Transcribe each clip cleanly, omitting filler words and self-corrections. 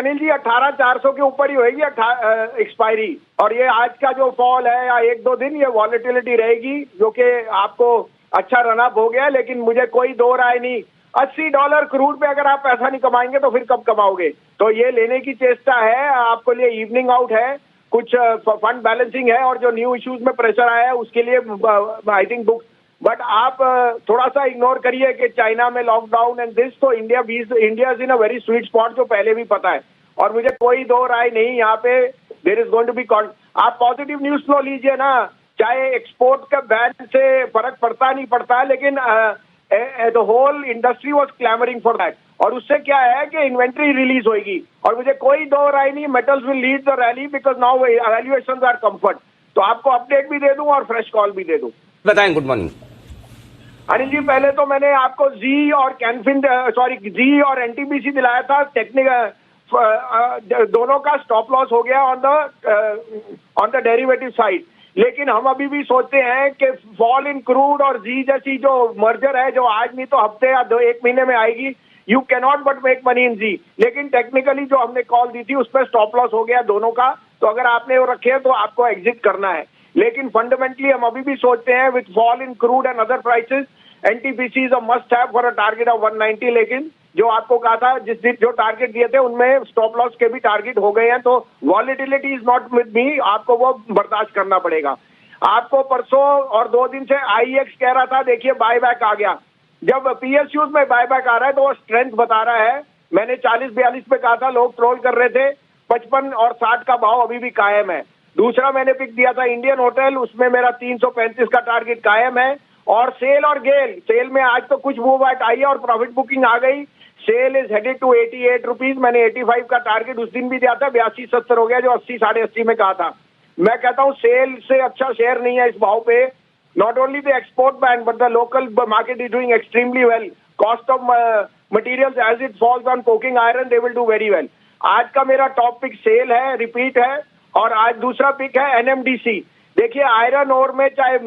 अनिल जी 18,400 के ऊपर ही होगी एक्सपायरी। और ये आज का जो फॉल है या एक दो दिन ये वॉलेटिलिटी रहेगी, जो कि आपको अच्छा रन अप हो गया। लेकिन मुझे कोई दो राय नहीं, $80 क्रूड पे अगर आप पैसा नहीं कमाएंगे तो फिर कब कमाओगे। तो ये लेने की चेष्टा है, आपको लिए इवनिंग आउट है, कुछ फंड बैलेंसिंग है और जो न्यू इश्यूज में प्रेशर आया है उसके लिए आई थिंक बुक। बट आप थोड़ा सा इग्नोर करिए कि चाइना में लॉकडाउन एंड दिस, तो India is in a very sweet spot, जो पहले भी पता है। और मुझे कोई दो राय नहीं यहाँ पे, there is going to be आप पॉजिटिव न्यूज फ्लो लीजिए ना, चाहे एक्सपोर्ट का बैन से फर्क पड़ता नहीं पड़ता है, लेकिन the whole industry was clamouring for that. और उससे क्या है कि इन्वेंट्री रिलीज होगी। और मुझे कोई दो राय नहीं, metals will lead the rally because now valuations are comfort. तो आपको अपडेट भी दे दूं और फ्रेश कॉल भी दे दूं। बताएं। गुड मॉर्निंग अनिल जी, पहले तो मैंने आपको जी और जी और एनटीपीसी दिलाया था। टेक्निकल दोनों का स्टॉप लॉस हो गया ऑन द डेरिवेटिव साइड। लेकिन हम अभी भी सोचते हैं कि फॉल इन क्रूड और जी जैसी जो मर्जर है, जो आज नहीं तो हफ्ते या एक महीने में आएगी, you can not but make money in जी। लेकिन टेक्निकली जो हमने कॉल दी थी उस पर स्टॉप लॉस हो गया दोनों का। तो अगर आपने वो रखे हैं तो आपको एग्जिट करना है। लेकिन फंडामेंटली हम अभी भी सोचते हैं with fall in crude and other prices, NTPC is a must have for a target of 190। लेकिन जो आपको कहा था, जिस दिन जो टारगेट दिए थे उनमें स्टॉप लॉस के भी टारगेट हो गए हैं। तो volatility is not with me, आपको वो बर्दाश्त करना पड़ेगा। आपको परसों और 2 दिन से आईएक्स कह रहा था, देखिए बाय बैक आ गया। जब पीएसयूज में बाय बैक आ रहा है तो वो स्ट्रेंथ बता रहा है। मैंने 40-42 पे कहा था, लोग ट्रोल कर रहे थे। 55 और 60 का भाव अभी भी कायम है। दूसरा मैंने पिक दिया था इंडियन होटल, उसमें मेरा 335 का टारगेट कायम है। और सेल और गेल, सेल में आज तो कुछ मूव आउट आई है और प्रॉफिट बुकिंग आ गई। SAIL is headed to 88 rupees. मैंने 85 का टारगेट उस दिन भी दिया था, 82-70 हो गया, जो 80 साढ़े 80 में कहा था। मैं कहता हूं सेल से अच्छा शेयर नहीं है इस भाव पे। Not only the export bank but the local market is doing extremely well. Cost of materials as it falls on coking iron, they will do very well. आज का मेरा टॉप पिक सेल है, रिपीट है। और आज दूसरा पिक है NMDC. देखिए आयरन ओर में चाहे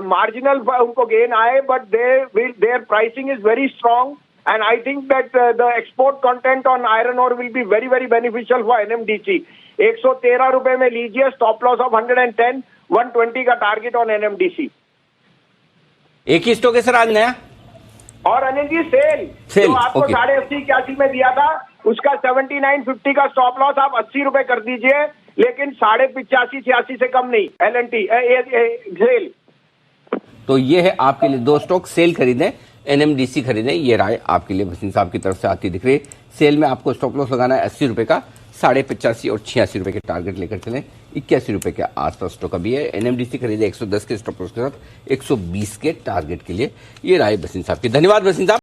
मार्जिनल उनको गेन आए, but their pricing is very strong and I think that the export content on iron ore will be very very beneficial for NMDC. 113 रुपए में लीजिए, स्टॉप लॉस ऑफ 110, 120 का टारगेट ऑन एनएमडीसी। एक ही stock है sir आज नया। और अनिल जी सेल जो आपको 80-81 में दिया था, उसका 79.50 का स्टॉप लॉस आप 80 रुपए कर दीजिए, लेकिन 85-86 से कम नहीं। एलएनटी सेल। तो ये है आपके लिए 2 स्टॉक, सेल खरीदें, एनएमडीसी खरीदें। ये राय आपके लिए भसीन साहब की तरफ से आती दिख रही है। सेल में आपको स्टॉप लॉस लगाना है 80 रुपए का, 85.5 और 86 रुपए के टारगेट लेकर चलें। 81 रुपए के आसपास स्टॉक अभी है। एनएमडीसी खरीदे 110 के स्टॉप लॉस के साथ 120 के टारगेट के लिए। ये राय भसीन साहब की। धन्यवाद भसीन साहब।